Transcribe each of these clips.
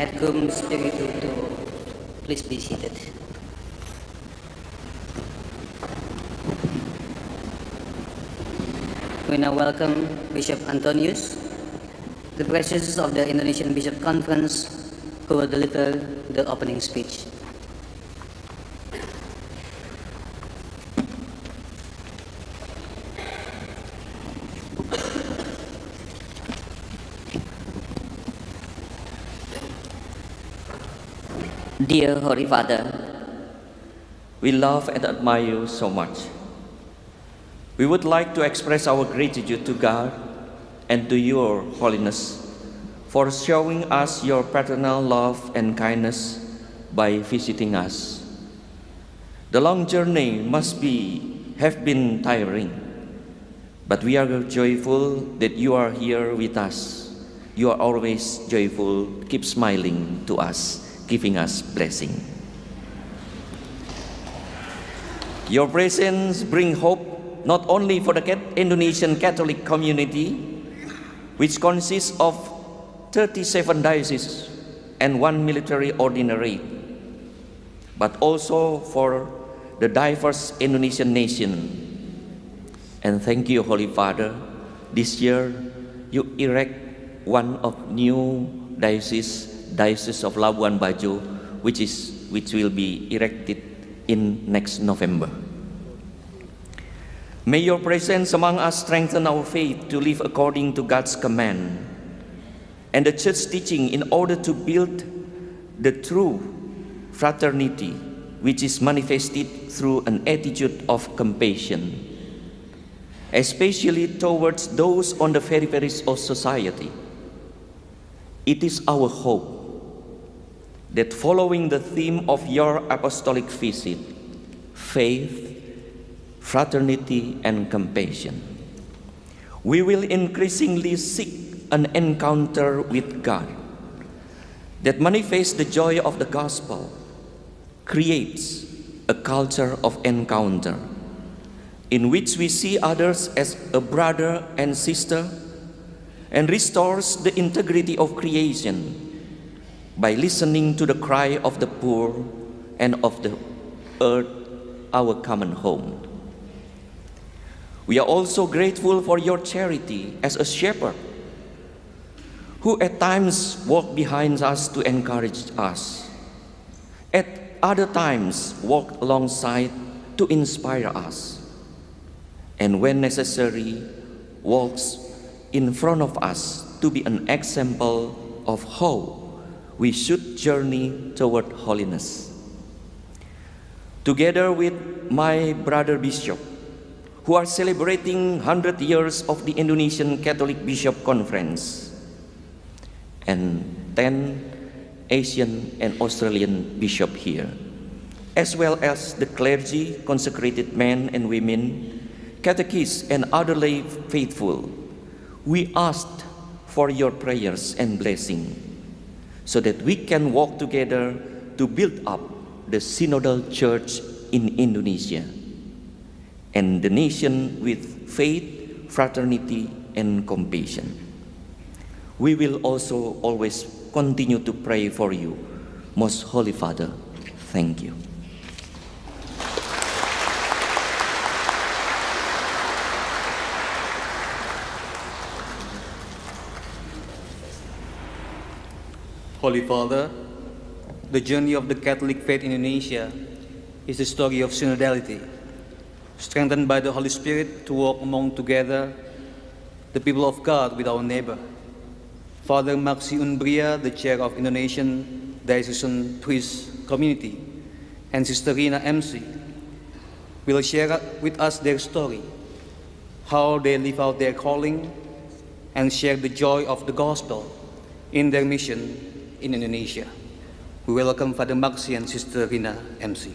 et cum spiritu tuo. Please be seated. We now welcome Bishop Antonius, the President of the Indonesian Bishop Conference, who will deliver the opening speech. Dear Holy Father, we love and admire you so much. We would like to express our gratitude to God and to your holiness for showing us your paternal love and kindness by visiting us. The long journey must have been tiring, but we are joyful that you are here with us. You are always joyful, keep smiling to us, giving us blessing. Your presence brings hope not only for the Indonesian Catholic community, which consists of 37 dioceses and 1 military ordinariate, but also for the diverse Indonesian nation. And thank you, Holy Father. This year, you erect one of new Diocese of Labuan Bajo, which will be erected in next November. May your presence among us strengthen our faith to live according to God's command and the Church teaching in order to build the true fraternity, which is manifested through an attitude of compassion, especially towards those on the peripheries of society. It is our hope that following the theme of your apostolic visit, faith, fraternity, and compassion, we will increasingly seek an encounter with God that manifests the joy of the gospel, creates a culture of encounter in which we see others as a brother and sister, and restores the integrity of creation by listening to the cry of the poor and of the earth, our common home. We are also grateful for your charity as a shepherd, who at times walked behind us to encourage us, at other times walked alongside to inspire us, and when necessary, walks in front of us to be an example of how we should journey toward holiness. Together with my brother bishop, who are celebrating 100 years of the Indonesian Catholic Bishop Conference, and 10 Asian and Australian bishops here, as well as the clergy, consecrated men and women, catechists, and other lay faithful, we asked for your prayers and blessing so that we can walk together to build up the synodal church in Indonesia and the nation with faith, fraternity, and compassion. We will also always continue to pray for you, Most Holy Father. Thank you. Holy Father, the journey of the Catholic faith in Indonesia is the story of synodality, strengthened by the Holy Spirit to walk among together the people of God with our neighbor. Father Maxi Unbria, the chair of Indonesian Diocesan Priest Community, and Sister Rina MC, will share with us their story, how they live out their calling and share the joy of the gospel in their mission in Indonesia. We welcome Father Maxi and Sister Rina MC.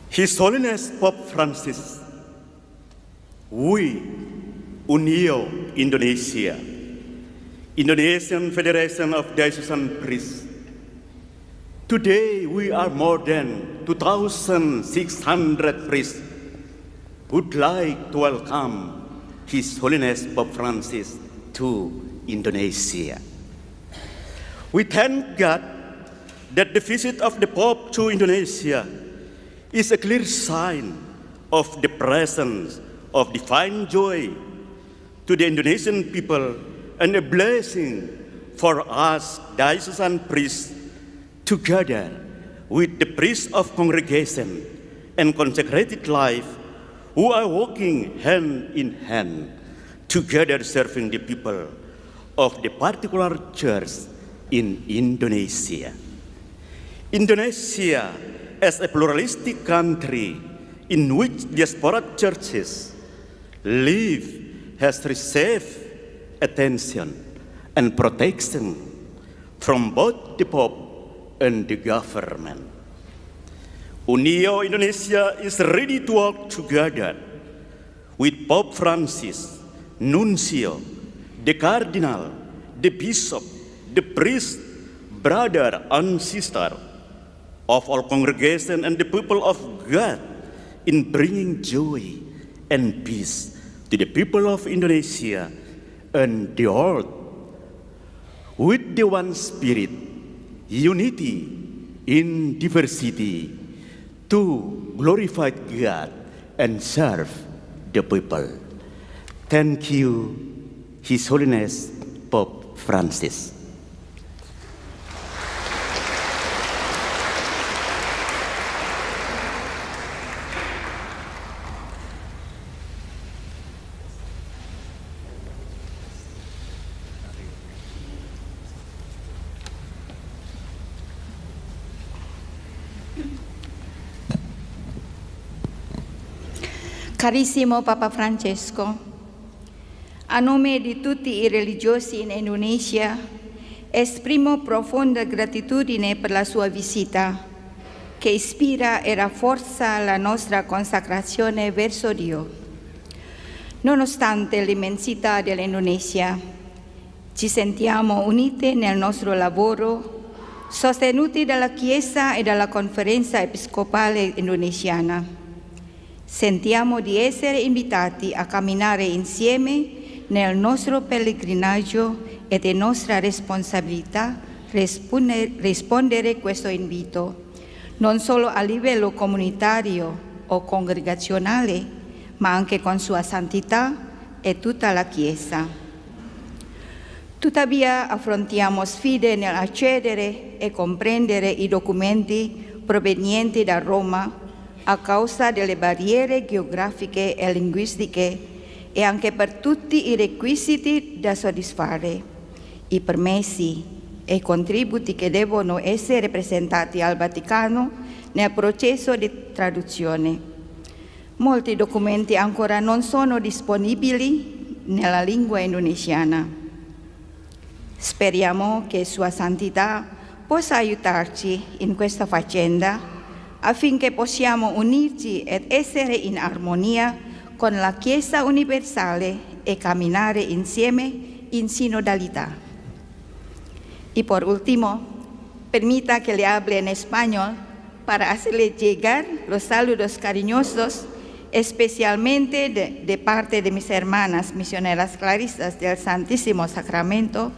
His Holiness Pope Francis, we, Unio Indonesia, Indonesian Federation of Diocesan Priests. Today we are more than 2,600 priests who'd like to welcome His Holiness Pope Francis to Indonesia. We thank God that the visit of the Pope to Indonesia is a clear sign of the presence of divine joy to the Indonesian people and a blessing for us diocesan priests together with the priests of congregation and consecrated life who are walking hand in hand together serving the people of the particular church in Indonesia. Indonesia, as a pluralistic country in which diaspora churches live, has received attention and protection from both the Pope and the government. Unio Indonesia is ready to work together with Pope Francis, Nuncio, the Cardinal, the Bishop, the priest, brother and sister of all congregation and the people of God in bringing joy and peace to the people of Indonesia and the world with the one spirit, unity in diversity, to glorify God and serve the people. Thank you, His Holiness Pope Francis. Carissimo Papa Francesco, a nome di tutti i religiosi in Indonesia, esprimo profonda gratitudine per la sua visita, che ispira e rafforza la nostra consacrazione verso Dio. Nonostante l'immensità dell'Indonesia, ci sentiamo uniti nel nostro lavoro, sostenuti dalla Chiesa e dalla Conferenza Episcopale Indonesiana. Sentiamo di essere invitati a camminare insieme nel nostro pellegrinaggio ed è nostra responsabilità rispondere a questo invito, non solo a livello comunitario o congregazionale, ma anche con Sua Santità e tutta la Chiesa. Tuttavia affrontiamo sfide nell'accedere e comprendere i documenti provenienti da Roma a causa delle barriere geografiche e linguistiche e anche per tutti i requisiti da soddisfare, i permessi e i contributi che devono essere presentati al Vaticano nel processo di traduzione. Molti documenti ancora non sono disponibili nella lingua indonesiana. Speriamo che Sua Santità possa aiutarci in questa faccenda affinché possiamo unirci ed essere in armonia con la Chiesa universale e camminare insieme in sinodalità. Y por último, permita que le hable en español para hacerle llegar los saludos cariñosos, especialmente de parte de mis hermanas misioneras clarisas del Santísimo Sacramento,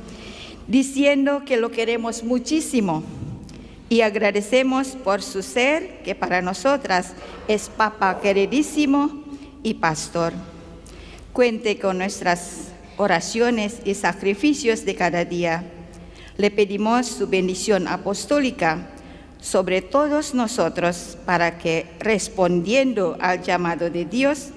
diciendo que lo queremos muchísimo y agradecemos por su ser, que para nosotras es Papa queridísimo y pastor. Cuente con nuestras oraciones y sacrificios de cada día. Le pedimos su bendición apostólica sobre todos nosotros para que, respondiendo al llamado de Dios,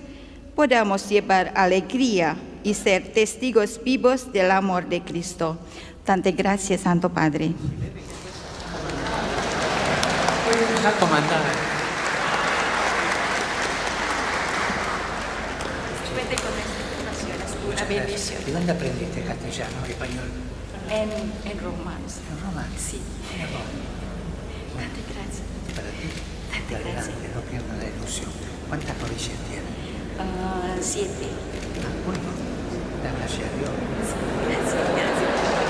podamos llevar alegría y ser testigos vivos del amor de Cristo. Tantas gracias, Santo Padre. Una bendición. ¿Y dónde aprendiste castellano y español? En Roma. ¿En Roma? Sí. En Roma. Tantas gracias. Para ti, Tantas gracias. no pierdas la ilusión. ¿Cuántas orillas tienes? 7. Bueno, da gracias a Dios. Gracias.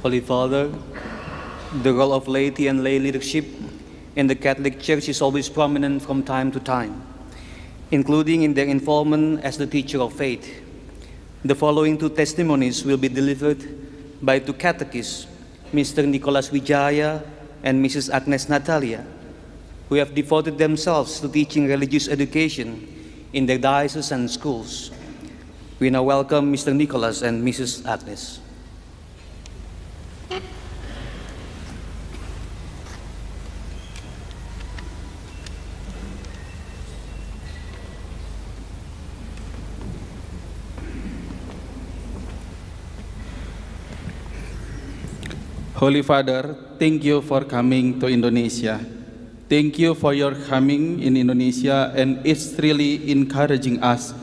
Holy Father, the role of laity and lay leadership in the Catholic Church is always prominent from time to time, including in their involvement as the teacher of faith. The following two testimonies will be delivered by two catechists, Mr. Nicholas Wijaya and Mrs. Agnes Natalia, who have devoted themselves to teaching religious education in their dioceses and schools. We now welcome Mr. Nicholas and Mrs. Agnes. Holy Father, thank you for coming to Indonesia. Thank you for your coming in Indonesia, and it's really encouraging us,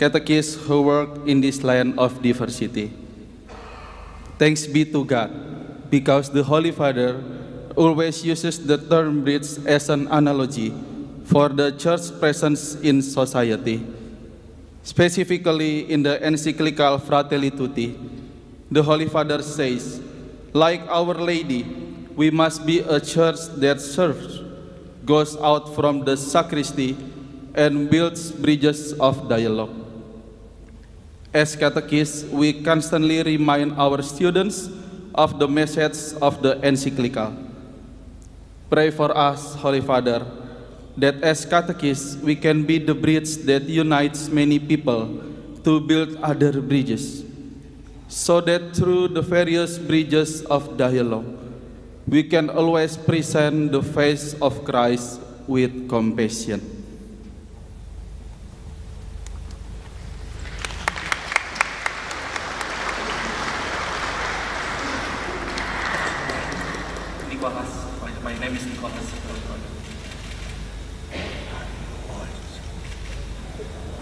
catechists who work in this land of diversity. Thanks be to God, because the Holy Father always uses the term bridge as an analogy for the Church's presence in society. Specifically in the encyclical Fratelli Tutti, the Holy Father says, like Our Lady, we must be a church that serves, goes out from the sacristy, and builds bridges of dialogue. As catechists, we constantly remind our students of the message of the encyclical. Pray for us, Holy Father, that as catechists we can be the bridge that unites many people to build other bridges, so that through the various bridges of dialogue, we can always present the face of Christ with compassion. Nicholas, my name is Nicholas.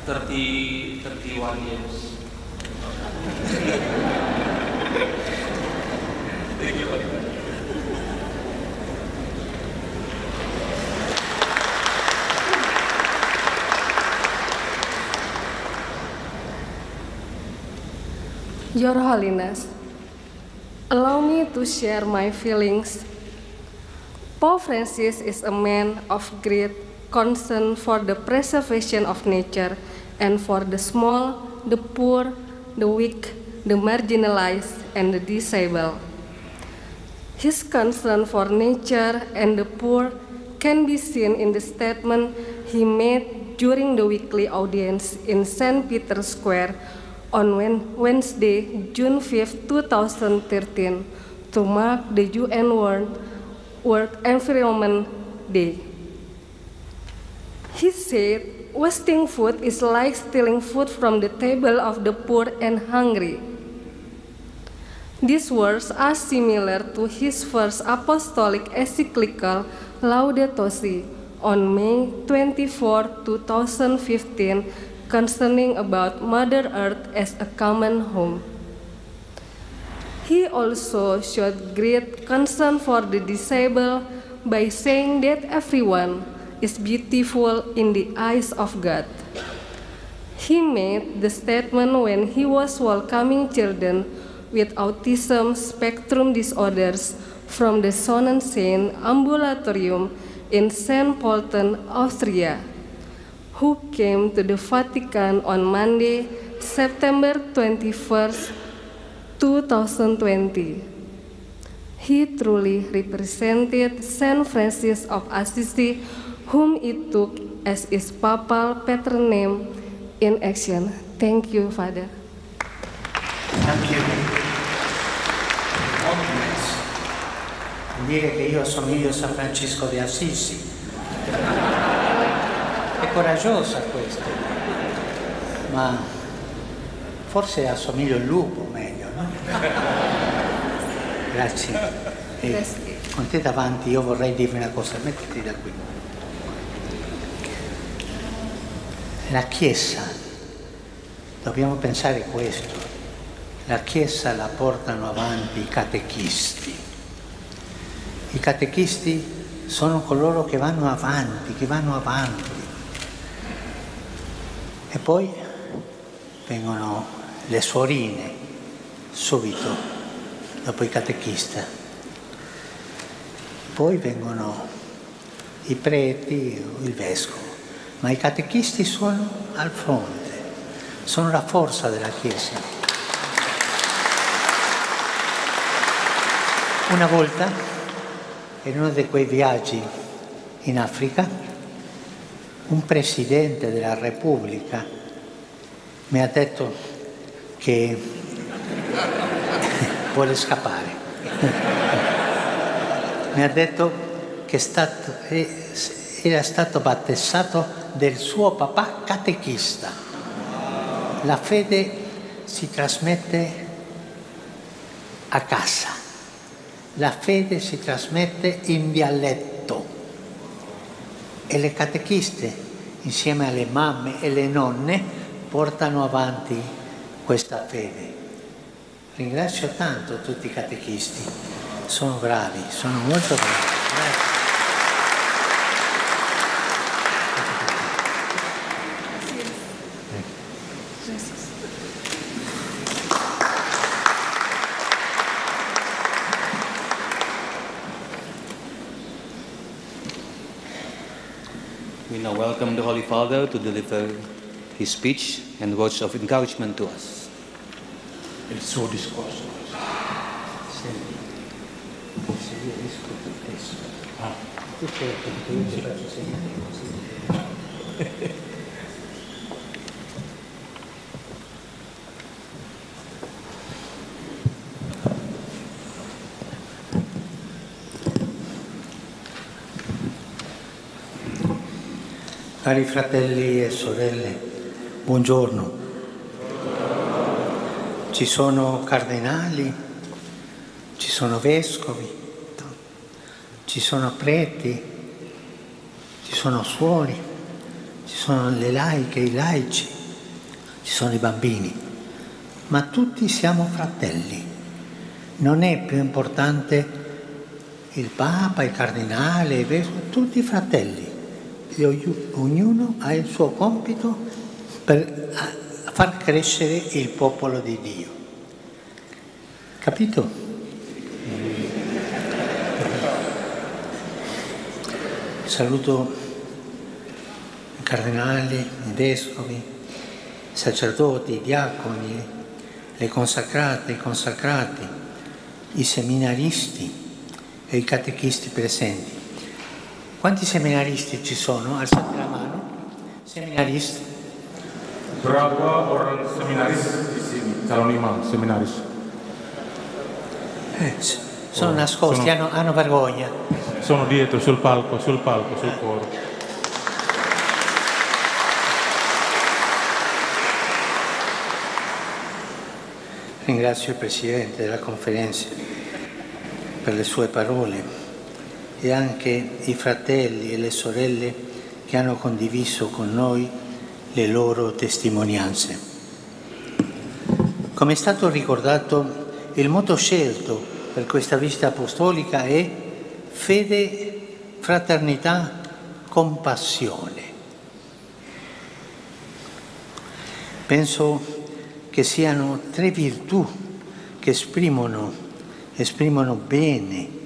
31 years. Thank you, Holy Father. Your Holiness, allow me to share my feelings. Pope Francis is a man of great concern for the preservation of nature and for the small, the poor, the weak, the marginalized, and the disabled. His concern for nature and the poor can be seen in the statement he made during the weekly audience in St. Peter's Square on Wednesday, June 5, 2013, to mark the UN World Environment Day. He said, wasting food is like stealing food from the table of the poor and hungry. These words are similar to his first apostolic encyclical Laudato Si on May 24, 2015, concerning about Mother Earth as a common home. He also showed great concern for the disabled by saying that everyone is beautiful in the eyes of God. He made the statement when he was welcoming children with autism spectrum disorders from the Sonnenschein Ambulatorium in St. Pölten, Austria, who came to the Vatican on Monday, September 21st, 2020. He truly represented Saint Francis of Assisi, whom he took as his papal patron name in action. Thank you, Father. Thank you. Compliments. Dire che io assomiglio a San Francisco di Assisi. È coraggiosa questa. Ma forse assomiglio al lupo meglio, no? Grazie. E con te davanti io vorrei dirvi una cosa, mettiti da qui. La Chiesa, dobbiamo pensare questo, la Chiesa la portano avanti i catechisti. I catechisti sono coloro che vanno avanti, E poi vengono le suorine, subito, dopo i catechista. Poi vengono i preti o il vescovo, ma i catechisti sono al fronte, sono la forza della Chiesa. Una volta, in uno di quei viaggi in Africa, un presidente della Repubblica mi ha detto che vuole scappare. Mi ha detto che era stato battezzato del suo papà catechista. La fede si trasmette a casa, la fede si trasmette in dialetto e le catechiste, insieme alle mamme e le nonne, portano avanti questa fede. Ringrazio tanto tutti i catechisti, sono bravi, sono molto bravi. Grazie. We now welcome the Holy Father to deliver his speech and words of encouragement to us. Il suo discorso. Cari fratelli e sorelle, buongiorno. Ci sono cardinali, ci sono vescovi, ci sono preti, ci sono suori, ci sono le laiche, i laici, ci sono i bambini, ma tutti siamo fratelli. Non è più importante il Papa, il cardinale, il vescovo, tutti fratelli. E ognuno ha il suo compito per far crescere il popolo di Dio. Capito? Saluto i cardinali, i vescovi, i sacerdoti, i diaconi, le consacrate, i consacrati, i seminaristi e i catechisti presenti. Quanti seminaristi ci sono? Alzate la mano. Seminaristi. Berapa orang seminaris di sini? Calon imam seminaris. Sono nascosti, hanno vergogna. Sono dietro sul palco, sul coro. Ringrazio il Presidente della Conferenza per le sue parole e anche i fratelli e le sorelle che hanno condiviso con noi le loro testimonianze. Come è stato ricordato, il motto scelto per questa visita apostolica è fede, fraternità, compassione. Penso che siano tre virtù che esprimono bene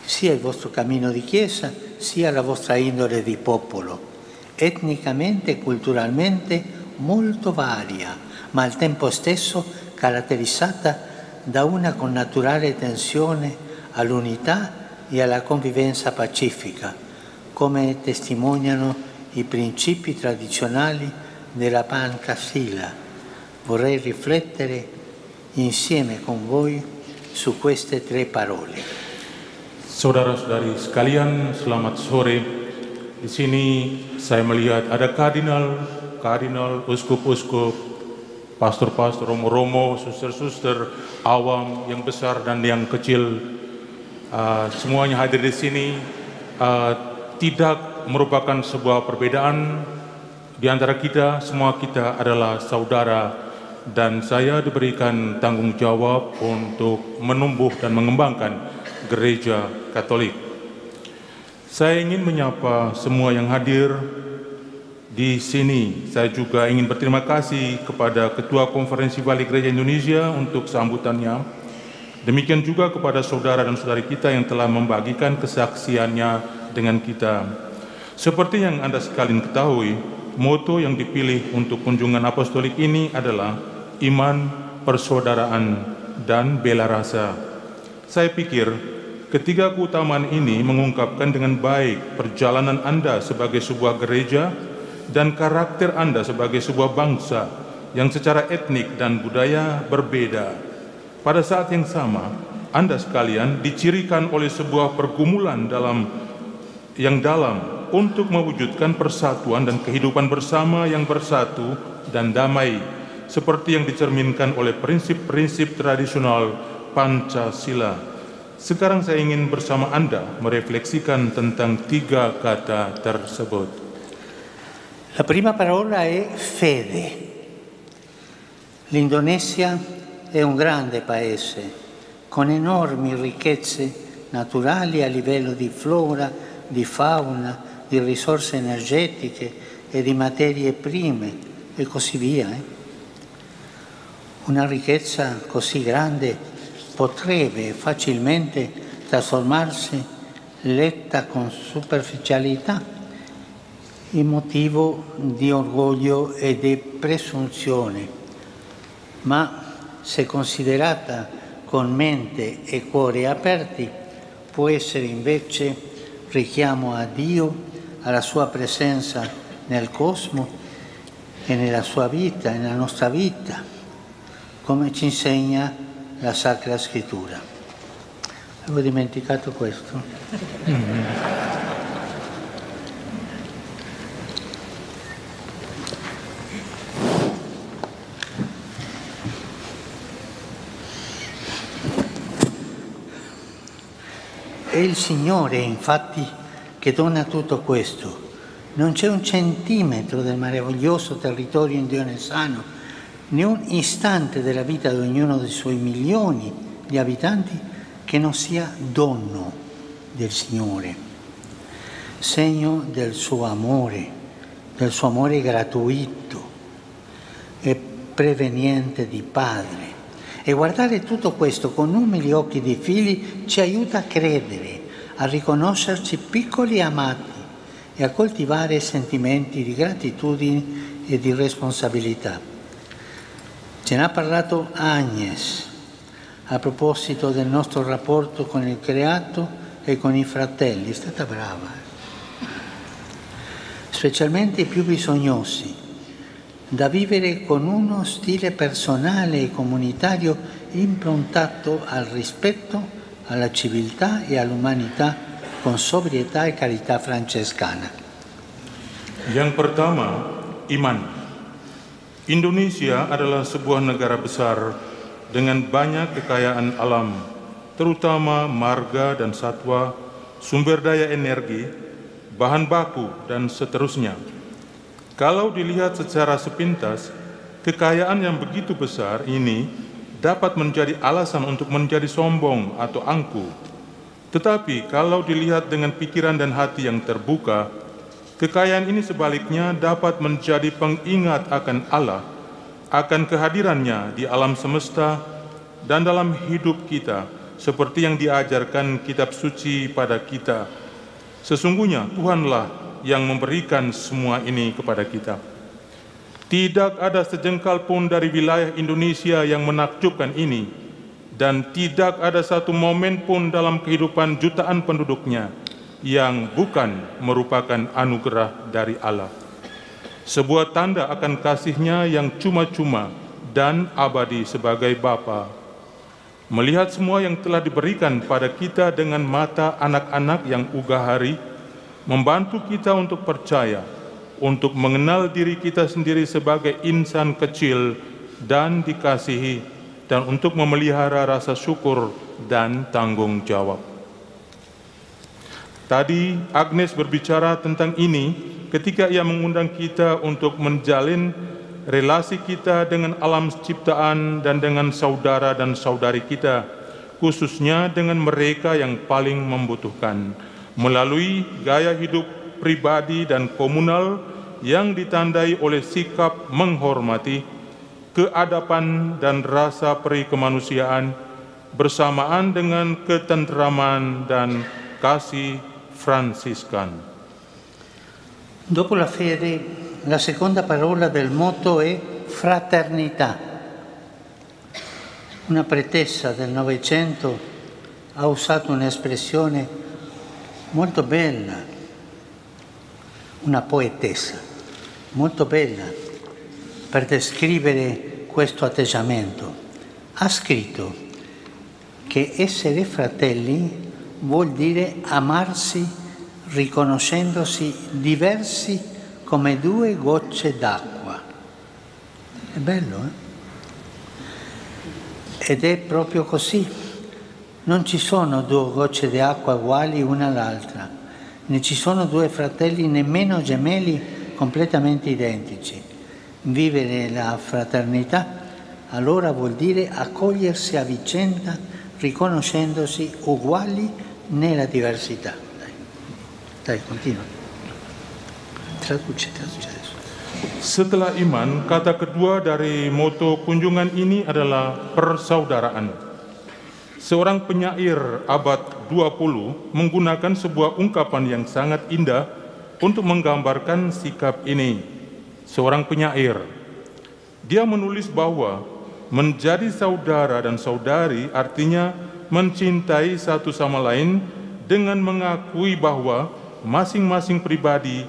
sia il vostro cammino di Chiesa, sia la vostra indole di popolo, etnicamente e culturalmente molto varia, ma al tempo stesso caratterizzata da una connaturale tensione all'unità e alla convivenza pacifica, come testimoniano i principi tradizionali della Pancasila. Vorrei riflettere insieme con voi su queste tre parole. Saudara-saudari sekalian, selamat sore. Di sini saya melihat ada kardinal, uskup-uskup, pastor-pastor, romo-romo, suster-suster, awam, yang besar dan yang kecil. Semuanya hadir di sini. Tidak merupakan sebuah perbedaan di antara kita. Semua kita adalah saudara dan saya diberikan tanggung jawab untuk menumbuh dan mengembangkan Gereja Katolik. Saya ingin menyapa semua yang hadir di sini. Saya juga ingin berterima kasih kepada Ketua Konferensi Wali Gereja Indonesia untuk sambutannya. Demikian juga kepada saudara dan saudari kita yang telah membagikan kesaksiannya dengan kita. Seperti yang Anda sekalian ketahui, moto yang dipilih untuk kunjungan apostolik ini adalah iman, persaudaraan, dan bela rasa. Saya pikir ketiga keutamaan ini mengungkapkan dengan baik perjalanan Anda sebagai sebuah gereja dan karakter Anda sebagai sebuah bangsa yang secara etnik dan budaya berbeda. Pada saat yang sama, Anda sekalian dicirikan oleh sebuah pergumulan yang dalam untuk mewujudkan persatuan dan kehidupan bersama yang bersatu dan damai, seperti yang dicerminkan oleh prinsip-prinsip tradisional Pancasila. Sekarang saya ingin bersama Anda merefleksikan tentang tiga kata tersebut. La prima parola è fede. L'Indonesia è un grande paese con enormi ricchezze naturali a livello di flora, di fauna, di risorse energetiche e di materie prime e così via. Una ricchezza così grande potrebbe facilmente trasformarsi, letta con superficialità, in motivo di orgoglio e di presunzione, ma se considerata con mente e cuore aperti può essere invece richiamo a Dio, alla sua presenza nel cosmo e nella sua vita, nella nostra vita, come ci insegna la Sacra Scrittura. Avevo dimenticato questo. È il Signore, infatti, che dona tutto questo. Non c'è un centimetro del meraviglioso territorio indonesano, né un istante della vita di ognuno dei suoi milioni di abitanti che non sia dono del Signore, segno del suo amore gratuito e preveniente di Padre. E guardare tutto questo con umili occhi di figli ci aiuta a credere, a riconoscerci piccoli e amati e a coltivare sentimenti di gratitudine e di responsabilità. Ce n'ha parlato Agnes a proposito del nostro rapporto con il creato e con i fratelli. È stata brava. Specialmente i più bisognosi, da vivere con uno stile personale e comunitario improntato al rispetto, alla civiltà e all'umanità con sobrietà e carità francescana. Yang pertama, iman. Indonesia adalah sebuah negara besar dengan banyak kekayaan alam, terutama marga dan satwa, sumber daya energi, bahan baku, dan seterusnya. Kalau dilihat secara sepintas, kekayaan yang begitu besar ini dapat menjadi alasan untuk menjadi sombong atau angkuh. Tetapi kalau dilihat dengan pikiran dan hati yang terbuka, kekayaan ini sebaliknya dapat menjadi pengingat akan Allah, akan kehadirannya di alam semesta dan dalam hidup kita, seperti yang diajarkan kitab suci pada kita. Sesungguhnya Tuhanlah yang memberikan semua ini kepada kita. Tidak ada sejengkal pun dari wilayah Indonesia yang menakjubkan ini, dan tidak ada satu momen pun dalam kehidupan jutaan penduduknya yang bukan merupakan anugerah dari Allah. Sebuah tanda akan kasih-Nya yang cuma-cuma dan abadi sebagai Bapa. Melihat semua yang telah diberikan pada kita dengan mata anak-anak yang ugahari, membantu kita untuk percaya, untuk mengenal diri kita sendiri sebagai insan kecil dan dikasihi, dan untuk memelihara rasa syukur dan tanggung jawab. Tadi Agnes berbicara tentang ini ketika ia mengundang kita untuk menjalin relasi kita dengan alam ciptaan dan dengan saudara dan saudari kita, khususnya dengan mereka yang paling membutuhkan, melalui gaya hidup pribadi dan komunal yang ditandai oleh sikap menghormati, keadaban dan rasa peri kemanusiaan, bersamaan dengan ketentraman dan kasih Fransiskan. Dopo la fede, la seconda parola del motto è fraternità. Una pretesa del Novecento ha usato un'espressione molto bella, una poetessa molto bella per descrivere questo atteggiamento. Ha scritto che essere fratelli vuol dire amarsi riconoscendosi diversi come due gocce d'acqua. È bello, eh? Ed è proprio così. Non ci sono due gocce di acqua uguali una all'altra, né ci sono due fratelli nemmeno gemelli completamente identici. Vivere la fraternità allora vuol dire accogliersi a vicenda riconoscendosi uguali nella diversità. Dai, continua. Traduce adesso. Setelah iman, kata kedua dari moto kunjungan ini adalah persaudaraan. Seorang penyair abad 20 menggunakan sebuah ungkapan yang sangat indah untuk menggambarkan sikap ini. Seorang penyair, dia menulis bahwa menjadi saudara dan saudari artinya mencintai satu sama lain dengan mengakui bahwa masing-masing pribadi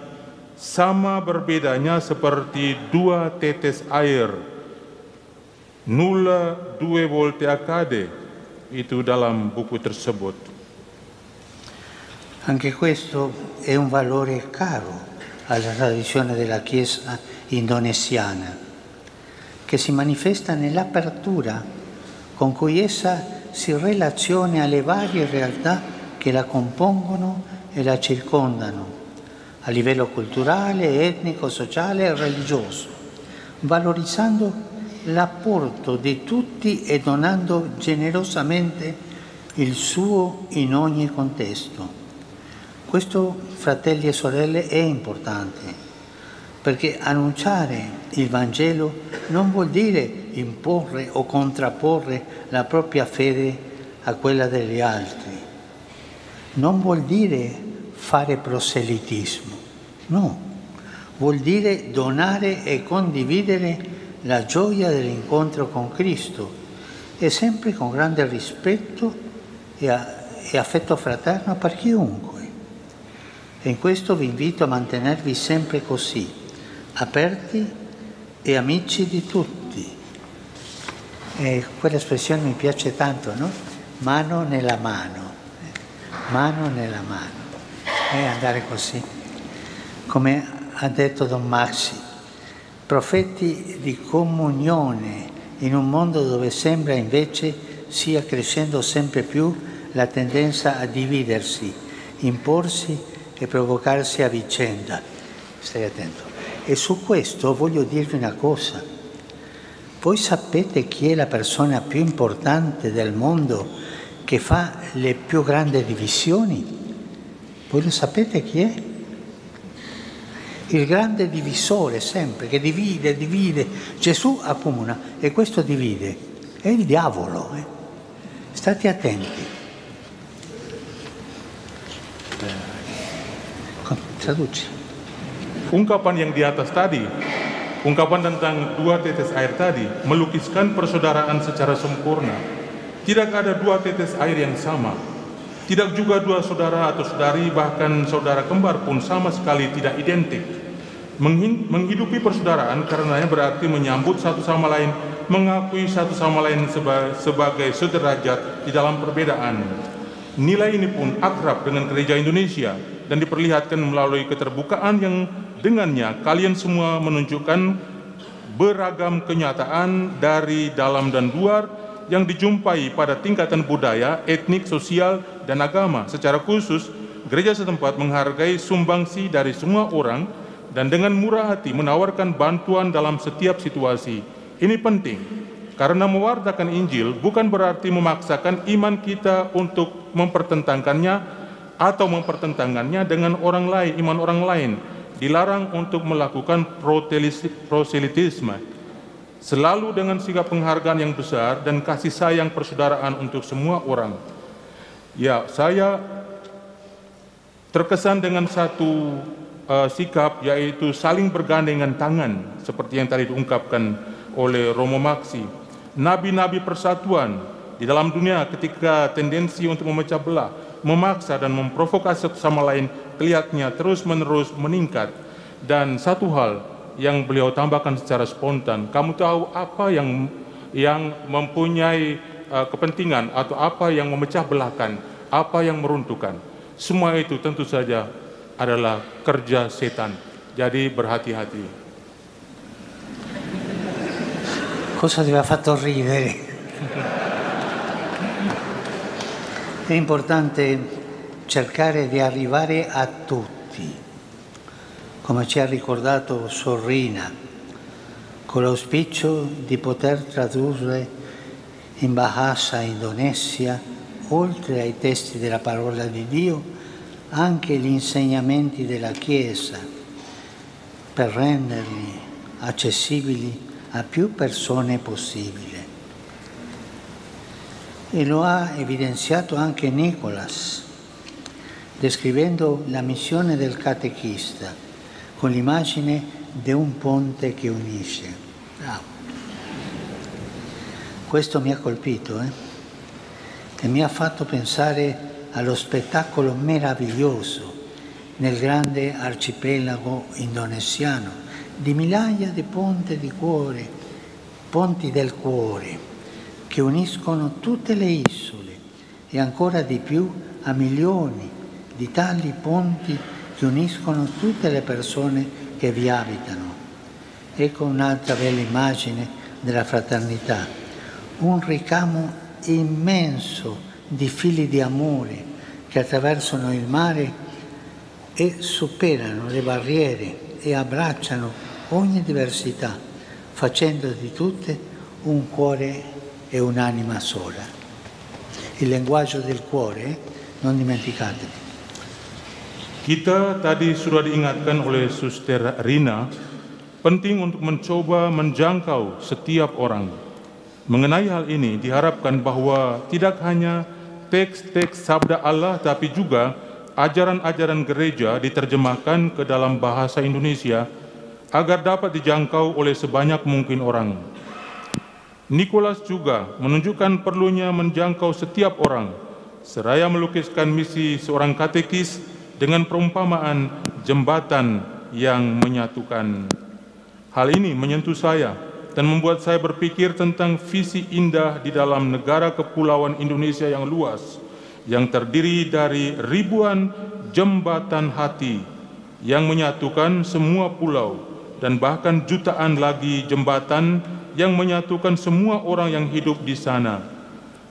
sama berbedanya seperti dua tetes air. Nulla due volte accade, itu dalam buku tersebut. Anche questo è un valore caro alla tradizione della Chiesa indonesiana, che si manifesta nell'apertura con cui essa si relaziona alle varie realtà che la compongono e la circondano, a livello culturale, etnico, sociale e religioso, valorizzando l'apporto di tutti e donando generosamente il suo in ogni contesto. Questo, fratelli e sorelle, è importante, perché annunciare il Vangelo non vuol dire imporre o contrapporre la propria fede a quella degli altri, non vuol dire fare proselitismo, no, vuol dire donare e condividere la gioia dell'incontro con Cristo e sempre con grande rispetto e affetto fraterno per chiunque. E in questo vi invito a mantenervi sempre così, aperti e amici di tutti. E quell'espressione mi piace tanto, no? Mano nella mano, mano nella mano. E andare così, come ha detto Don Maxi, profeti di comunione in un mondo dove sembra invece sia crescendo sempre più la tendenza a dividersi, imporsi e provocarsi a vicenda. Stai attento. E su questo voglio dirvi una cosa. Voi sapete chi è la persona più importante del mondo che fa le più grandi divisioni? Voi lo sapete chi è? Il grande divisore sempre, che divide. Gesù accomuna e questo divide. È il diavolo. State attenti. Traduci. Ungkapan yang di atas tadi, ungkapan tentang dua tetes air tadi, melukiskan persaudaraan secara sempurna. Tidak ada dua tetes air yang sama. Tidak juga dua saudara atau saudari, bahkan saudara kembar pun sama sekali tidak identik. Menghidupi persaudaraan karenanya berarti menyambut satu sama lain, mengakui satu sama lain sebagai sederajat di dalam perbedaan. Nilai ini pun akrab dengan gereja Indonesia dan diperlihatkan melalui keterbukaan yang dengannya kalian semua menunjukkan beragam kenyataan dari dalam dan luar yang dijumpai pada tingkatan budaya, etnik, sosial, dan agama. Secara khusus, gereja setempat menghargai sumbangsi dari semua orang dan dengan murah hati menawarkan bantuan dalam setiap situasi. Ini penting, karena mewartakan Injil bukan berarti memaksakan iman kita untuk mempertentangkannya atau mempertentangkannya dengan orang lain, iman orang lain. Dilarang untuk melakukan proselitisme. selalu dengan sikap penghargaan yang besar dan kasih sayang persaudaraan untuk semua orang. Ya, saya terkesan dengan satu sikap, yaitu saling bergandengan tangan, seperti yang tadi diungkapkan oleh Romo Maksi. Nabi-nabi persatuan di dalam dunia ketika tendensi untuk memecah belah, memaksa dan memprovokasi satu sama lain kelihatannya terus-menerus meningkat. Dan satu hal yang beliau tambahkan secara spontan, kamu tahu apa yang mempunyai kepentingan atau apa yang memecah belahkan, apa yang meruntuhkan. Semua itu tentu saja adalah kerja setan. Jadi berhati-hati. Cosa ti ha fatto ridere? È importante cercare di arrivare a tutti, come ci ha ricordato Sorrina, con l'auspicio di poter tradurre in Bahasa Indonesia, oltre ai testi della parola di Dio, anche gli insegnamenti della Chiesa, per renderli accessibili a più persone possibile. E lo ha evidenziato anche Nicolas, descrivendo la missione del catechista con l'immagine di un ponte che unisce. Bravo. Questo mi ha colpito e mi ha fatto pensare allo spettacolo meraviglioso nel grande arcipelago indonesiano di migliaia di ponti del cuore, che uniscono tutte le isole e ancora di più a milioni di tali ponti che uniscono tutte le persone che vi abitano. Ecco un'altra bella immagine della fraternità, un ricamo immenso di fili di amore che attraversano il mare e superano le barriere e abbracciano ogni diversità, facendo di tutte un cuore e un'anima sola. Il linguaggio del cuore, non dimenticatevi. Kita tadi sudah diingatkan oleh Suster Rina, penting untuk mencoba menjangkau setiap orang. Mengenai hal ini diharapkan bahwa tidak hanya teks-teks sabda Allah, tapi juga ajaran-ajaran gereja diterjemahkan ke dalam bahasa Indonesia agar dapat dijangkau oleh sebanyak mungkin orang. Nicholas juga menunjukkan perlunya menjangkau setiap orang, seraya melukiskan misi seorang katekis dengan perumpamaan jembatan yang menyatukan. Hal ini menyentuh saya dan membuat saya berpikir tentang visi indah di dalam negara kepulauan Indonesia yang luas, yang terdiri dari ribuan jembatan hati yang menyatukan semua pulau, dan bahkan jutaan lagi jembatan yang menyatukan semua orang yang hidup di sana.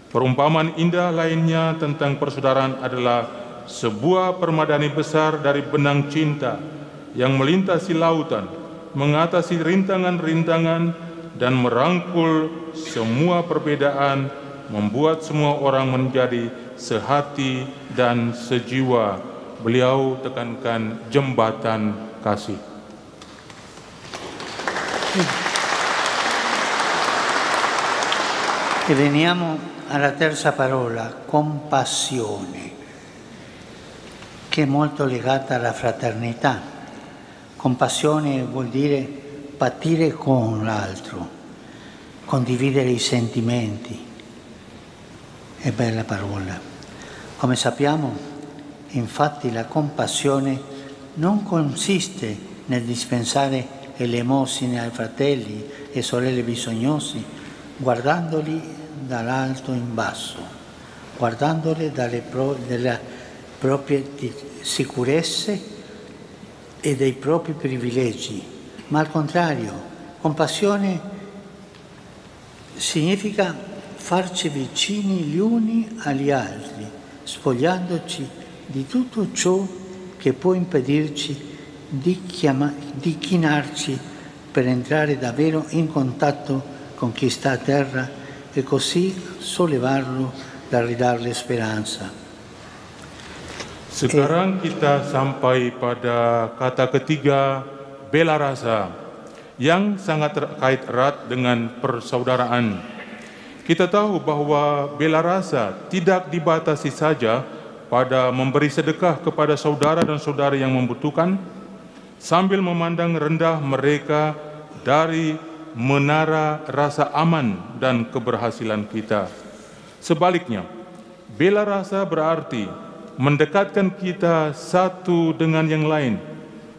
Perumpamaan indah lainnya tentang persaudaraan adalah sebuah permadani besar dari benang cinta yang melintasi lautan, mengatasi rintangan-rintangan, dan merangkul semua perbedaan, membuat semua orang menjadi sehati dan sejiwa. Beliau tekankan jembatan kasih. E veniamo alla terza parola, compassione, che è molto legata alla fraternità. Compassione vuol dire patire con l'altro, condividere i sentimenti. È bella parola. Come sappiamo, infatti, la compassione non consiste nel dispensare elemosine ai fratelli e sorelle bisognosi, guardandoli dall'alto in basso, guardandole dalle proprie sicurezze e dei propri privilegi, ma al contrario, compassione significa farci vicini gli uni agli altri, spogliandoci di tutto ciò che può impedirci di chinarci per entrare davvero in contatto con chi sta a terra e così sollevarlo da ridarle speranza. Sekarang kita sampai pada kata ketiga, bela rasa, yang sangat terkait erat dengan persaudaraan. Kita tahu bahwa bela rasa tidak dibatasi saja pada memberi sedekah kepada saudara dan saudari yang membutuhkan, sambil memandang rendah mereka dari menara rasa aman dan keberhasilan kita. Sebaliknya, bela rasa berarti mendekatkan kita satu dengan yang lain,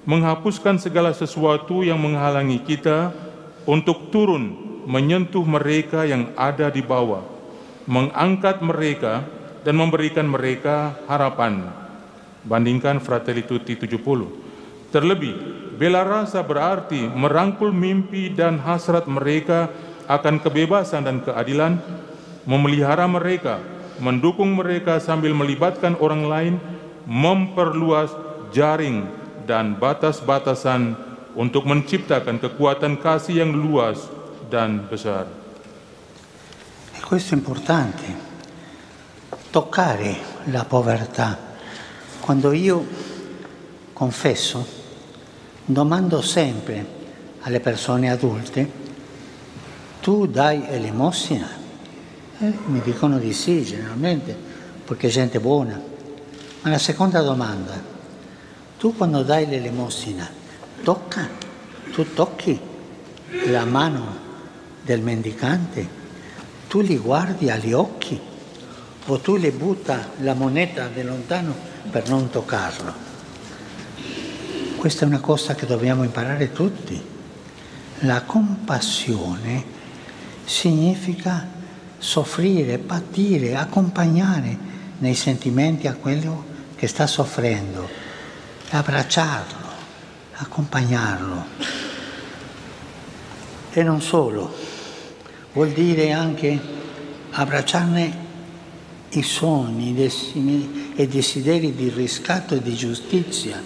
menghapuskan segala sesuatu yang menghalangi kita untuk turun menyentuh mereka yang ada di bawah, mengangkat mereka dan memberikan mereka harapan. Bandingkan Fratelli Tutti 70. Terlebih, bela rasa berarti merangkul mimpi dan hasrat mereka akan kebebasan dan keadilan, memelihara mereka, mendukung mereka sambil melibatkan orang lain, memperluas jaring dan batas-batasan untuk menciptakan kekuatan kasih yang luas dan besar. E questo è importante, toccare la povertà. Quando io confesso, domando sempre alle persone adulte: tu dai elemosina? Mi dicono di sì, generalmente, perché è gente buona. Ma la seconda domanda: tu quando dai l'elemosina, tu tocchi la mano del mendicante? Tu li guardi agli occhi? O tu le butta la moneta da lontano per non toccarlo? Questa è una cosa che dobbiamo imparare tutti. La compassione significa soffrire, patire, accompagnare nei sentimenti a quello che sta soffrendo, abbracciarlo, accompagnarlo. E non solo, vuol dire anche abbracciarne i sogni e desideri di riscatto e di giustizia,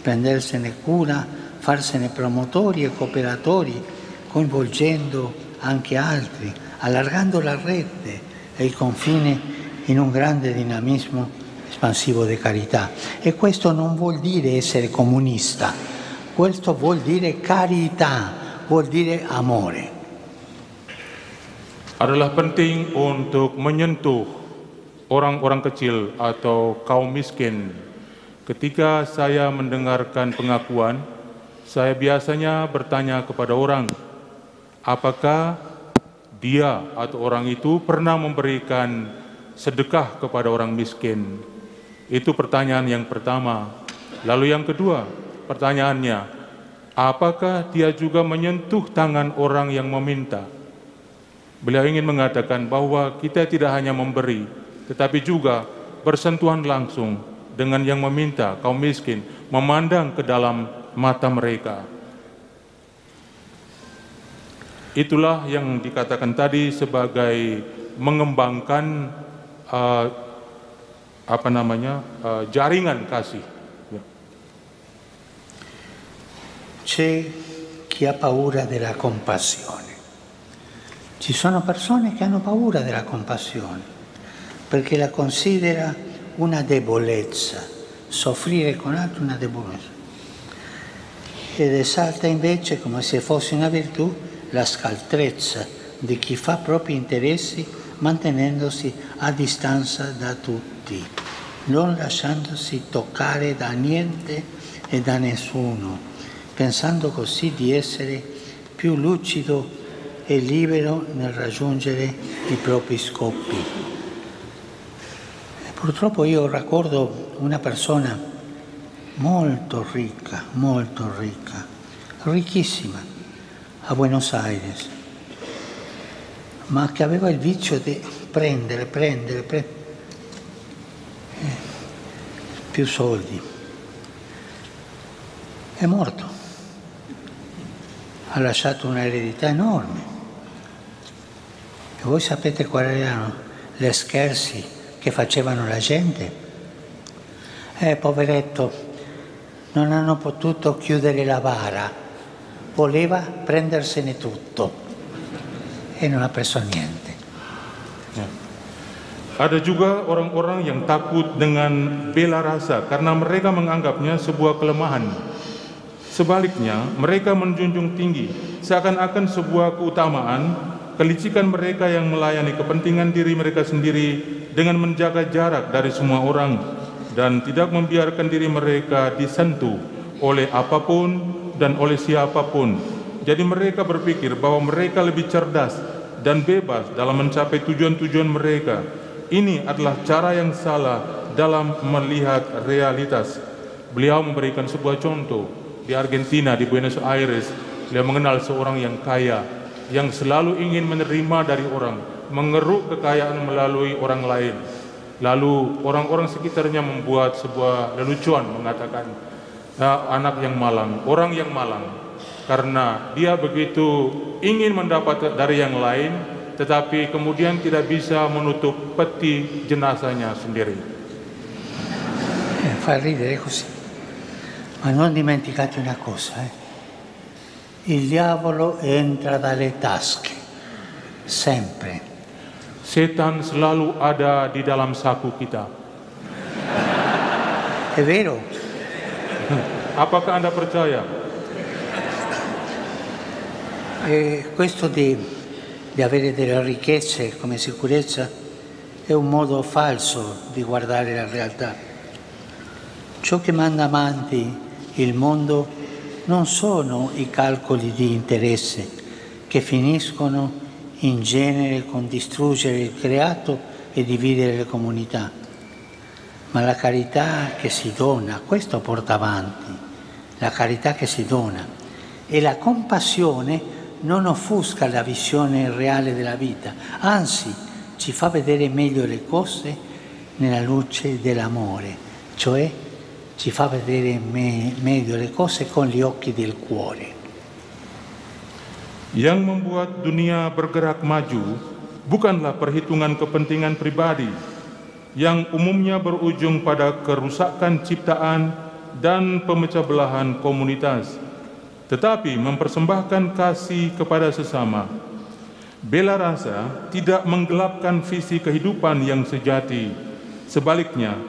prendersene cura, farsene promotori e cooperatori, coinvolgendo anche altri, allargando la rete e il confine in un grande dinamismo espansivo di carità. E questo non vuol dire essere comunista, questo vuol dire carità, vuol dire amore. Adalah penting untuk menyentuh orang-orang kecil atau kaum miskin. Ketika saya mendengarkan pengakuan, saya biasanya bertanya kepada orang, apakah dia atau orang itu pernah memberikan sedekah kepada orang miskin? Itu pertanyaan yang pertama. Lalu yang kedua, pertanyaannya, apakah dia juga menyentuh tangan orang yang meminta? Beliau ingin mengatakan bahwa kita tidak hanya memberi, tetapi juga bersentuhan langsung dengan yang meminta, kaum miskin, memandang ke dalam mata mereka. Itulah yang dikatakan tadi sebagai mengembangkan jaringan kasih. C'è chi ha paura della compassione. Ci sono persone che hanno paura della compassione perché la considera una debolezza, soffrire con altri una debolezza. Ed esalta invece, come se fosse una virtù, la scaltrezza di chi fa propri interessi mantenendosi a distanza da tutti, non lasciandosi toccare da niente e da nessuno, pensando così di essere più lucido e libero nel raggiungere i propri scopi. E purtroppo io ricordo una persona molto ricca, ricchissima, a Buenos Aires, ma che aveva il vizio di prendere più soldi. È morto, ha lasciato un'eredità enorme. E voi sapete quali erano le scherzi che facevano la gente? Poveretto, non hanno potuto chiudere la bara, voleva prendersene tutto e non ha preso niente. Ada juga orang-orang yang takut dengan bela rasa karena mereka menganggapnya sebuah kelemahan. Sebaliknya, mereka menjunjung tinggi seakan-akan sebuah keutamaan kelicikan mereka yang melayani kepentingan diri mereka sendiri dengan menjaga jarak dari semua orang dan tidak membiarkan diri mereka disentuh oleh apapun dan oleh siapapun. Jadi mereka berpikir bahwa mereka lebih cerdas dan bebas dalam mencapai tujuan-tujuan mereka. Ini adalah cara yang salah dalam melihat realitas. Beliau memberikan sebuah contoh. Di Argentina, di Buenos Aires, beliau mengenal seorang yang kaya, yang selalu ingin menerima dari orang, mengeruk kekayaan melalui orang lain. Lalu orang-orang sekitarnya membuat sebuah lelucon mengatakan, anak yang malang, orang yang malang, karena dia begitu ingin mendapat dari yang lain, tetapi kemudian tidak bisa menutup peti jenazahnya sendiri. Fa ridere così. Ma non dimenticate una cosa, il diavolo entra dalle tasche, sempre. Setan selalu ada di dalam saku kita. È vero? Apakah Anda percaya? E questo di avere delle ricchezze come sicurezza è un modo falso di guardare la realtà. Ciò che manda avanti il mondo non sono i calcoli di interesse che finiscono in genere con distruggere il creato e dividere le comunità, ma la carità che si dona, questo porta avanti, la carità che si dona, e la compassione non offusca la visione reale della vita, anzi ci fa vedere meglio le cose nella luce dell'amore, cioè ci fa vedere meglio le cose con gli occhi del cuore. Yang membuat dunia bergerak maju bukanlah perhitungan kepentingan pribadi yang umumnya berujung pada kerusakan ciptaan dan pemecah belahan komunitas, tetapi mempersembahkan kasih kepada sesama. Bela rasa tidak menggelapkan visi kehidupan yang sejati. Sebaliknya,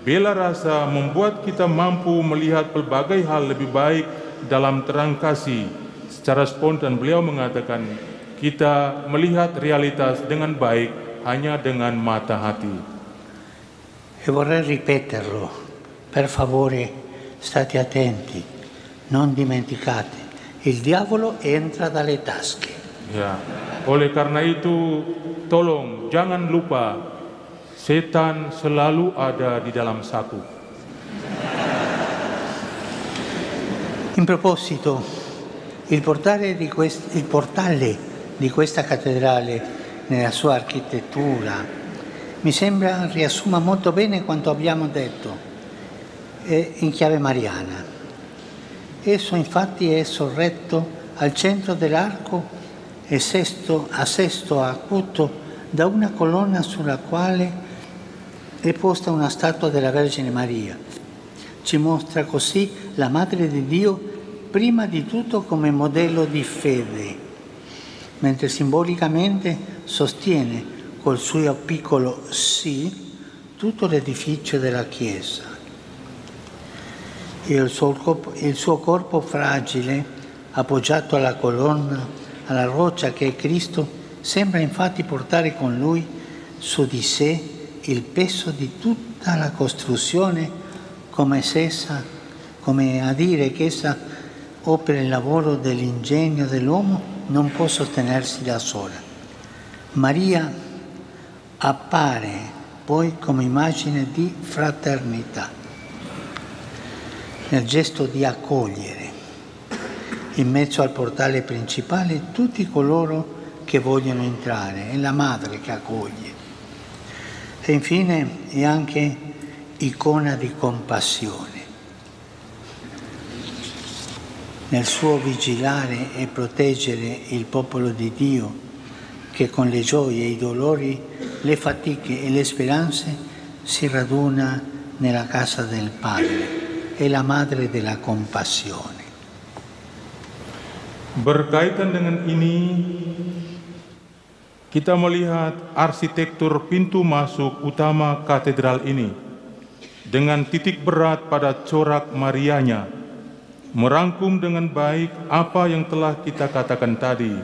bela rasa membuat kita mampu melihat pelbagai hal lebih baik dalam terang kasih. Secara spontan beliau mengatakan, kita melihat realitas dengan baik hanya dengan mata hati. E vorrei ripeterlo, per favore state attenti, non dimenticate, il diavolo entra dalle tasche. Ya, oleh karena itu tolong jangan lupa, setan selalu ada di dalam saku. In proposito, il portale di questa cattedrale nella sua architettura mi sembra riassuma molto bene quanto abbiamo detto in chiave mariana. Esso infatti è sorretto al centro dell'arco e a sesto acuto da una colonna sulla quale è posta una statua della Vergine Maria. Ci mostra così la Madre di Dio prima di tutto come modello di fede, mentre simbolicamente sostiene col suo piccolo sì tutto l'edificio della Chiesa. E il suo corpo fragile, appoggiato alla colonna, alla roccia che è Cristo, sembra infatti portare con lui su di sé il peso di tutta la costruzione, come a dire che essa opera il lavoro dell'ingegno dell'uomo non può sostenersi da sola. Maria appare poi come immagine di fraternità, nel gesto di accogliere in mezzo al portale principale tutti coloro che vogliono entrare, è la madre che accoglie. E infine è anche icona di compassione. Nel suo vigilare e proteggere il popolo di Dio che con le gioie, i dolori, le fatiche e le speranze si raduna nella casa del Padre, è la madre della compassione. Berkaitan dengan ini, kita melihat arsitektur pintu masuk utama katedral ini dengan titik berat pada corak Marianya merangkum dengan baik apa yang telah kita katakan tadi.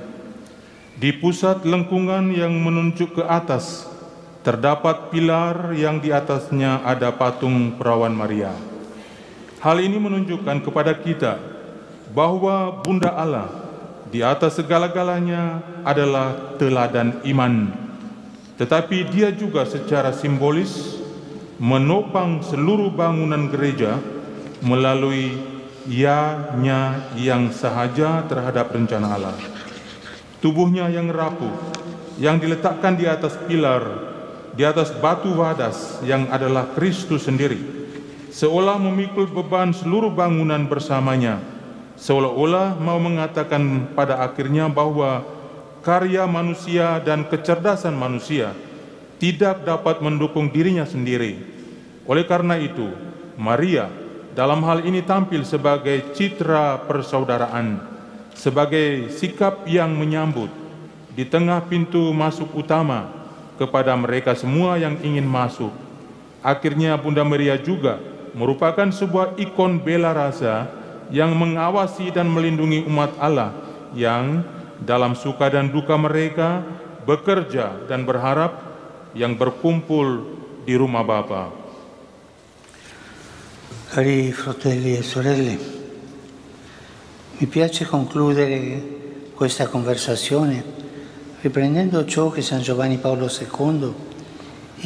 Di pusat lengkungan yang menunjuk ke atas, terdapat pilar yang di atasnya ada patung perawan Maria. Hal ini menunjukkan kepada kita bahwa Bunda Allah di atas segala-galanya adalah teladan iman. Tetapi dia juga secara simbolis menopang seluruh bangunan gereja melalui ya-nya yang sahaja terhadap rencana Allah. Tubuhnya yang rapuh, yang diletakkan di atas pilar, di atas batu wadas yang adalah Kristus sendiri, seolah memikul beban seluruh bangunan bersamanya, seolah-olah mau mengatakan pada akhirnya bahwa karya manusia dan kecerdasan manusia tidak dapat mendukung dirinya sendiri. Oleh karena itu, Maria dalam hal ini tampil sebagai citra persaudaraan, sebagai sikap yang menyambut di tengah pintu masuk utama kepada mereka semua yang ingin masuk. Akhirnya Bunda Maria juga merupakan sebuah ikon bela rasa yang mengawasi dan melindungi umat Allah yang dalam suka dan duka mereka bekerja dan berharap yang berkumpul di rumah Bapa. Cari fratelli e sorelle, mi piace concludere questa conversazione riprendendo ciò che San Giovanni Paolo II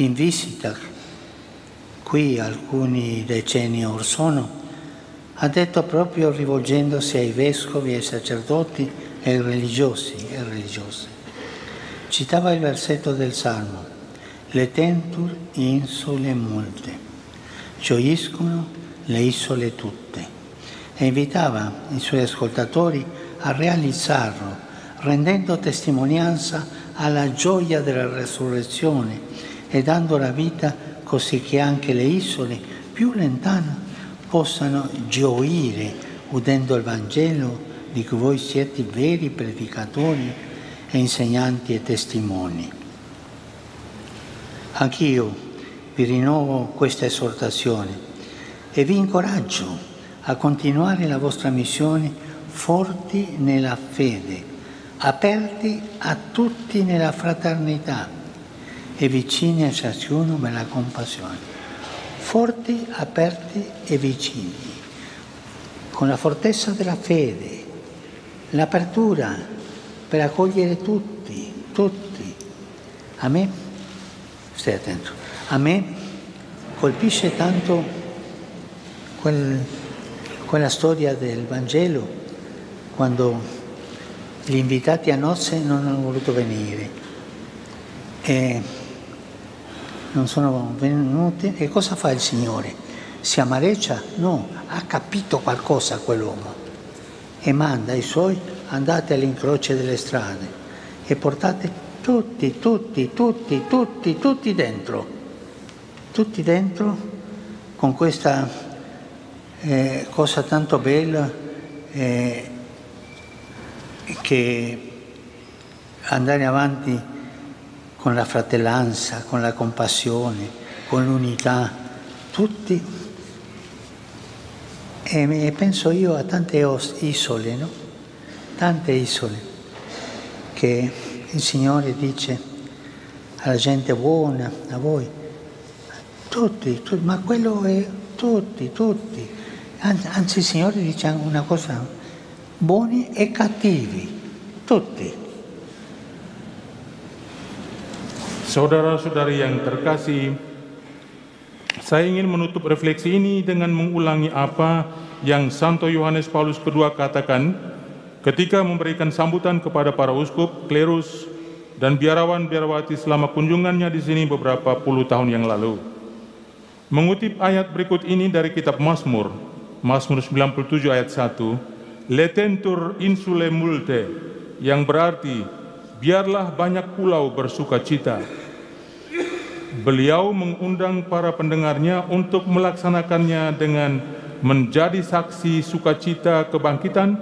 in visita qui alcuni decenni or sono ha detto proprio rivolgendosi ai vescovi, ai sacerdoti e ai religiosi e religiose. Citava il versetto del Salmo: Letentur insule multe, gioiscono le isole tutte, e invitava i suoi ascoltatori a realizzarlo, rendendo testimonianza alla gioia della resurrezione e dando la vita così che anche le isole più lontane possano gioire udendo il Vangelo di cui voi siete veri predicatori e insegnanti e testimoni. Anch'io vi rinnovo questa esortazione e vi incoraggio a continuare la vostra missione forti nella fede, aperti a tutti nella fraternità e vicini a ciascuno nella compassione. Forti, aperti e vicini, con la fortezza della fede, l'apertura per accogliere tutti. A me, stai attento, a me colpisce tanto quella storia del Vangelo, quando gli invitati a nozze non hanno voluto venire e non sono venuti. E cosa fa il Signore? Si amareggia? No, ha capito qualcosa quell'uomo e manda i suoi: andate all'incrocio delle strade e portate tutti dentro con questa cosa tanto bella che andare avanti con la fratellanza, con la compassione, con l'unità, tutti. E penso io a tante isole, no? Tante isole che il Signore dice alla gente buona, a voi, tutti, ma quello è tutti. Anzi il Signore dice una cosa: buoni e cattivi, tutti. Saudara-saudari yang terkasih, saya ingin menutup refleksi ini dengan mengulangi apa yang Santo Yohanes Paulus II katakan ketika memberikan sambutan kepada para uskup, klerus, dan biarawan-biarawati selama kunjungannya di sini beberapa puluh tahun yang lalu. Mengutip ayat berikut ini dari kitab Mazmur 97 ayat 1, Letentur insule multe, yang berarti biarlah banyak pulau bersuka cita. Beliau mengundang para pendengarnya untuk melaksanakannya dengan menjadi saksi sukacita kebangkitan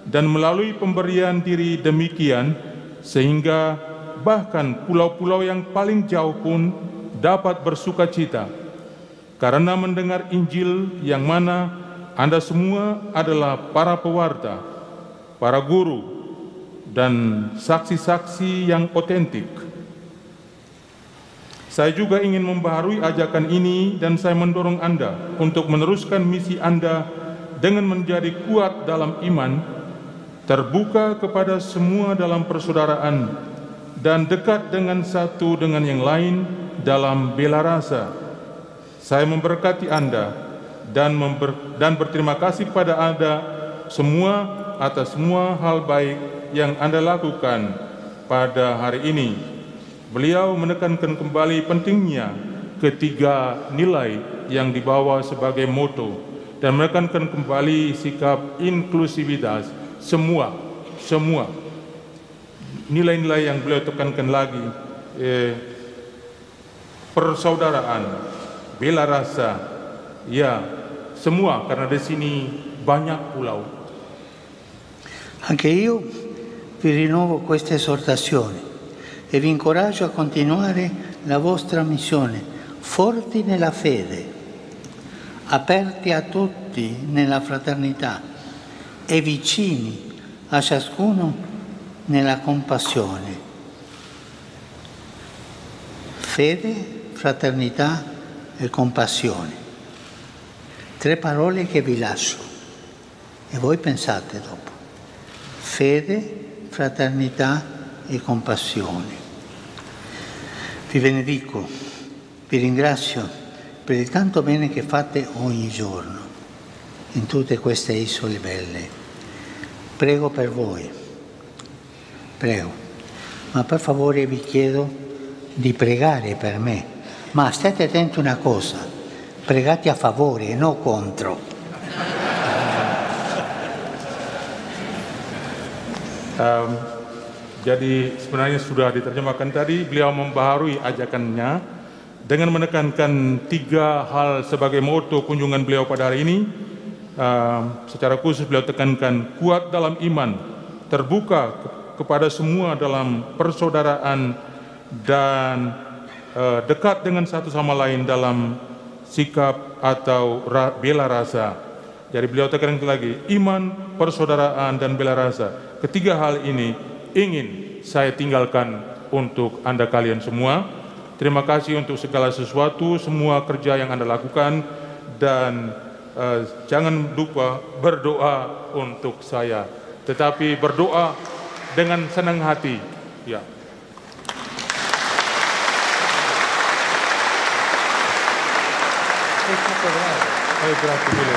dan melalui pemberian diri demikian sehingga bahkan pulau-pulau yang paling jauh pun dapat bersuka cita karena mendengar Injil yang mana Anda semua adalah para pewarta, para guru, dan saksi-saksi yang otentik. Saya juga ingin membaharui ajakan ini dan saya mendorong Anda untuk meneruskan misi Anda dengan menjadi kuat dalam iman, terbuka kepada semua dalam persaudaraan, dan dekat dengan satu dengan yang lain dalam bela rasa. Saya memberkati Anda dan berterima kasih pada Anda semua atas semua hal baik yang Anda lakukan pada hari ini. Beliau menekankan kembali pentingnya ketiga nilai yang dibawa sebagai moto dan menekankan kembali sikap inklusivitas semua nilai-nilai yang beliau tekankan lagi, persaudaraan, bela rasa, ya semua, karena di sini banyak pulau. Anche io vi rinnovo questa esortazione e vi incoraggio a continuare la vostra missione, forti nella fede, aperti a tutti nella fraternità e vicini a ciascuno nella compassione. Fede, fraternità e compassione. 3 parole che vi lascio e voi pensate dopo. Fede, fraternità e compassione. Vi benedico, vi ringrazio per il tanto bene che fate ogni giorno in tutte queste isole belle. Prego per voi, prego, ma per favore vi chiedo di pregare per me, ma state attenti a una cosa, pregate a favore e non contro. Jadi sebenarnya sudah diterjemahkan tadi, beliau membaharui ajakannya dengan menekankan 3 hal sebagai moto kunjungan beliau pada hari ini. Secara khusus beliau tekankan kuat dalam iman, terbuka kepada semua dalam persaudaraan, dan dekat dengan satu sama lain dalam sikap atau bela rasa. Jadi beliau tekankan lagi, iman, persaudaraan, dan bela rasa. Ketiga hal ini ingin saya tinggalkan untuk Anda kalian semua. Terima kasih untuk segala sesuatu, semua kerja yang Anda lakukan, dan jangan lupa berdoa untuk saya. Tetapi berdoa dengan senang hati. Ya. Grazie mille.